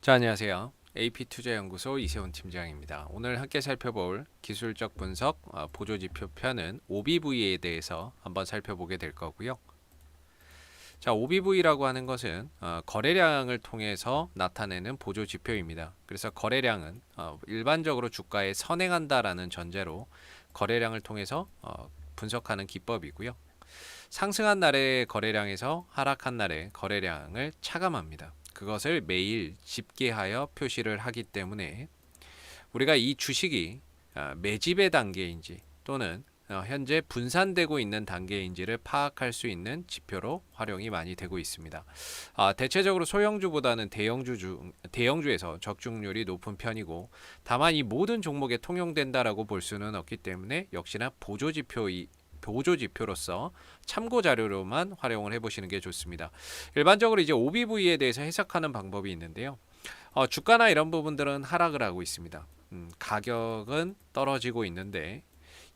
자, 안녕하세요. AP투자연구소 이세훈 팀장입니다. 오늘 함께 살펴볼 기술적 분석 보조지표 편은 OBV에 대해서 한번 살펴보게 될 거고요. 자, OBV라고 하는 것은 거래량을 통해서 나타내는 보조지표입니다. 그래서 거래량은 일반적으로 주가에 선행한다라는 전제로 거래량을 통해서 분석하는 기법이고요. 상승한 날의 거래량에서 하락한 날의 거래량을 차감합니다. 그것을 매일 집계하여 표시를 하기 때문에 우리가 이 주식이 매집의 단계인지 또는 현재 분산되고 있는 단계인지를 파악할 수 있는 지표로 활용이 많이 되고 있습니다. 대체적으로 소형주보다는 대형주에서 적중률이 높은 편이고, 다만 이 모든 종목에 통용된다라고 볼 수는 없기 때문에 역시나 보조지표로서 참고 자료로만 활용을 해보시는 게 좋습니다. 일반적으로 이제 OBV에 대해서 해석하는 방법이 있는데요. 주가나 이런 부분들은 하락을 하고 있습니다. 가격은 떨어지고 있는데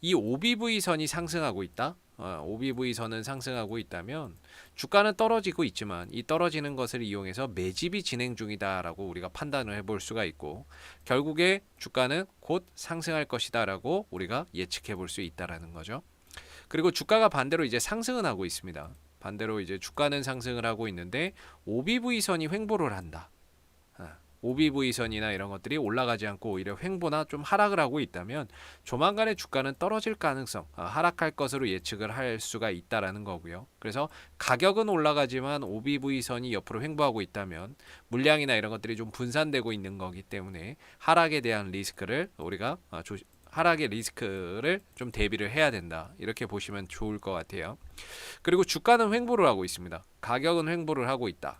이 OBV 선이 상승하고 있다. OBV 선은 상승하고 있다면 주가는 떨어지고 있지만 이 떨어지는 것을 이용해서 매집이 진행 중이다라고 우리가 판단을 해볼 수가 있고, 결국에 주가는 곧 상승할 것이다라고 우리가 예측해 볼 수 있다라는 거죠. 그리고 주가가 반대로 이제 상승은 하고 있습니다. 반대로 이제 주가는 상승을 하고 있는데 OBV 선이 횡보를 한다. OBV 선이나 이런 것들이 올라가지 않고 오히려 횡보나 좀 하락을 하고 있다면 조만간에 주가는 떨어질 가능성, 하락할 것으로 예측을 할 수가 있다라는 거고요. 그래서 가격은 올라가지만 OBV 선이 옆으로 횡보하고 있다면 물량이나 이런 것들이 좀 분산되고 있는 거기 때문에 하락에 대한 리스크를 우리가 하락의 리스크를 좀 대비를 해야 된다, 이렇게 보시면 좋을 것 같아요. 그리고 주가는 횡보를 하고 있습니다. 가격은 횡보를 하고 있다.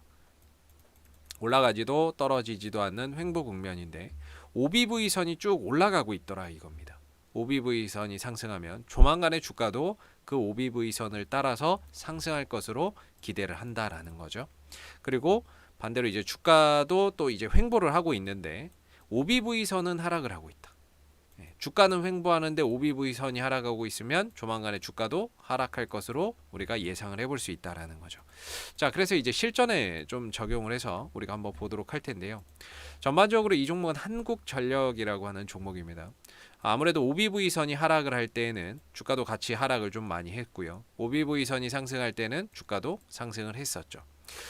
올라가지도 떨어지지도 않는 횡보 국면인데 OBV 선이 쭉 올라가고 있더라 이겁니다. OBV 선이 상승하면 조만간에 주가도 그 OBV 선을 따라서 상승할 것으로 기대를 한다라는 거죠. 그리고 반대로 이제 주가도 또 이제 횡보를 하고 있는데 OBV 선은 하락을 하고 있다. 주가는 횡보하는데 OBV 선이 하락하고 있으면 조만간에 주가도 하락할 것으로 우리가 예상을 해볼 수 있다라는 거죠. 자, 그래서 이제 실전에 좀 적용을 해서 우리가 한번 보도록 할 텐데요. 전반적으로 이 종목은 한국전력이라고 하는 종목입니다. 아무래도 OBV 선이 하락을 할 때에는 주가도 같이 하락을 좀 많이 했고요. OBV 선이 상승할 때는 주가도 상승을 했었죠.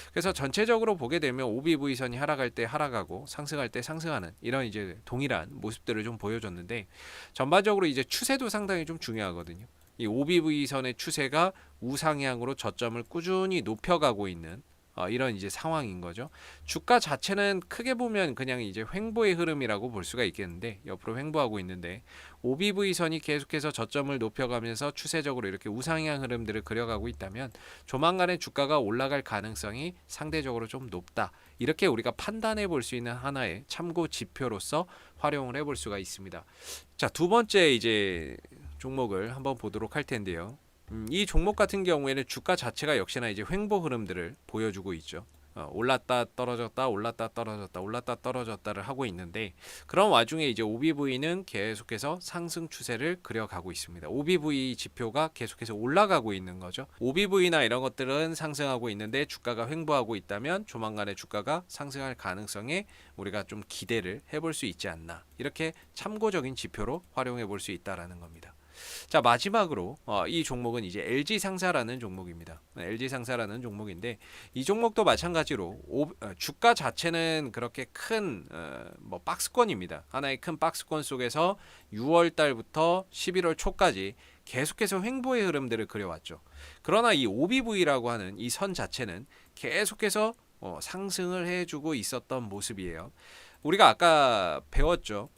그래서 전체적으로 보게 되면 OBV 선이 하락할 때 하락하고 상승할 때 상승하는 이런 이제 동일한 모습들을 좀 보여줬는데, 전반적으로 이제 추세도 상당히 좀 중요하거든요. 이 OBV 선의 추세가 우상향으로 저점을 꾸준히 높여가고 있는 이런 이제 상황인 거죠. 주가 자체는 크게 보면 그냥 이제 횡보의 흐름이라고 볼 수가 있겠는데, 옆으로 횡보하고 있는데 OBV 선이 계속해서 저점을 높여가면서 추세적으로 이렇게 우상향 흐름들을 그려가고 있다면 조만간에 주가가 올라갈 가능성이 상대적으로 좀 높다, 이렇게 우리가 판단해 볼 수 있는 하나의 참고 지표로서 활용을 해볼 수가 있습니다. 자, 두 번째 이제 종목을 한번 보도록 할 텐데요. 이 종목 같은 경우에는 주가 자체가 역시나 이제 횡보 흐름들을 보여주고 있죠. 올랐다 떨어졌다 올랐다 떨어졌다 올랐다 떨어졌다를 하고 있는데, 그런 와중에 이제 OBV는 계속해서 상승 추세를 그려가고 있습니다. OBV 지표가 계속해서 올라가고 있는 거죠. OBV나 이런 것들은 상승하고 있는데 주가가 횡보하고 있다면 조만간에 주가가 상승할 가능성에 우리가 좀 기대를 해볼 수 있지 않나, 이렇게 참고적인 지표로 활용해 볼 수 있다라는 겁니다. 자, 마지막으로 이 종목은 이제 LG상사라는 종목입니다. LG상사라는 종목인데 이 종목도 마찬가지로 주가 자체는 그렇게 큰 박스권입니다. 하나의 큰 박스권 속에서 6월 달부터 11월 초까지 계속해서 횡보의 흐름들을 그려왔죠. 그러나 이 OBV라고 하는 이 선 자체는 계속해서 상승을 해주고 있었던 모습이에요. 우리가 아까 배웠죠.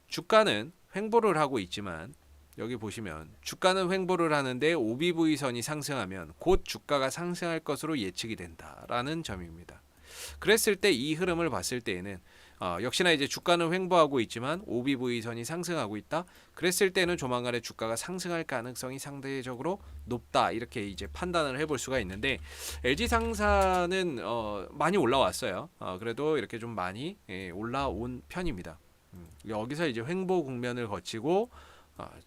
주가는 횡보를 하고 있지만 여기 보시면 주가는 횡보를 하는데 OBV 선이 상승하면 곧 주가가 상승할 것으로 예측이 된다라는 점입니다. 그랬을 때 이 흐름을 봤을 때에는 역시나 이제 주가는 횡보하고 있지만 OBV 선이 상승하고 있다. 그랬을 때는 조만간에 주가가 상승할 가능성이 상대적으로 높다, 이렇게 이제 판단을 해볼 수가 있는데, LG상사는 많이 올라왔어요. 그래도 이렇게 좀 많이 올라온 편입니다. 여기서 이제 횡보 국면을 거치고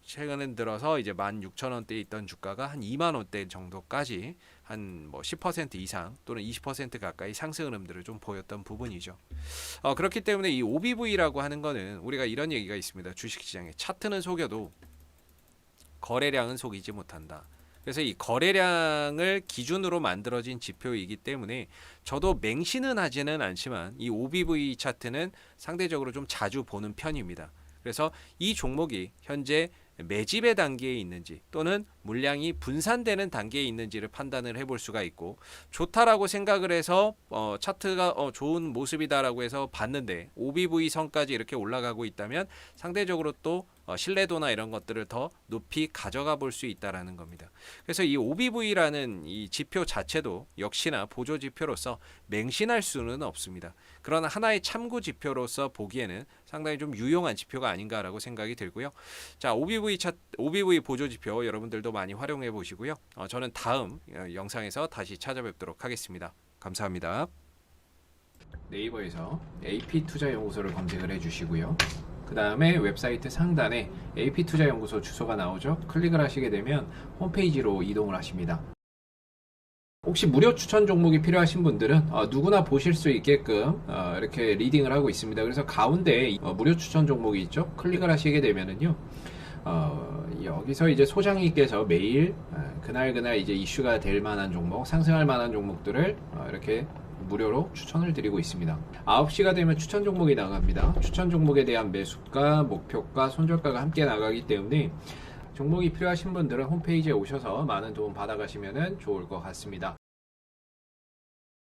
최근 들어서 이제 16,000원대에 있던 주가가 한 2만 원대 정도까지 한 뭐 10% 이상 또는 20% 가까이 상승 흐름들을 좀 보였던 부분이죠. 그렇기 때문에 이 OBV라고 하는 거는 우리가 이런 얘기가 있습니다. 주식시장에 차트는 속여도 거래량은 속이지 못한다. 그래서 이 거래량을 기준으로 만들어진 지표이기 때문에 저도 맹신은 하지는 않지만 이 OBV 차트는 상대적으로 좀 자주 보는 편입니다. 그래서 이 종목이 현재 매집의 단계에 있는지 또는 물량이 분산되는 단계에 있는지를 판단을 해볼 수가 있고, 좋다라고 생각을 해서 차트가 좋은 모습이다라고 해서 봤는데 OBV 선까지 이렇게 올라가고 있다면 상대적으로 또 신뢰도나 이런 것들을 더 높이 가져가 볼 수 있다라는 겁니다. 그래서 이 OBV라는 이 지표 자체도 역시나 보조 지표로서 맹신할 수는 없습니다. 그러나 하나의 참고 지표로서 보기에는 상당히 좀 유용한 지표가 아닌가라고 생각이 들고요. 자, OBV 보조 지표 여러분들도 많이 활용해 보시고요. 저는 다음 영상에서 다시 찾아뵙도록 하겠습니다. 감사합니다. 네이버에서 AP투자연구소를 검색을 해주시고요. 그 다음에 웹사이트 상단에 AP투자연구소 주소가 나오죠. 클릭을 하시게 되면 홈페이지로 이동을 하십니다. 혹시 무료 추천 종목이 필요하신 분들은 누구나 보실 수 있게끔 이렇게 리딩을 하고 있습니다. 그래서 가운데 무료 추천 종목이 있죠. 클릭을 하시게 되면은요, 여기서 이제 소장님께서 매일 그날 이제 이슈가 될 만한 종목, 상승할 만한 종목들을 이렇게 무료로 추천을 드리고 있습니다. 9시가 되면 추천 종목이 나갑니다. 추천 종목에 대한 매수가, 목표가, 손절가가 함께 나가기 때문에 종목이 필요하신 분들은 홈페이지에 오셔서 많은 도움 받아가시면 좋을 것 같습니다.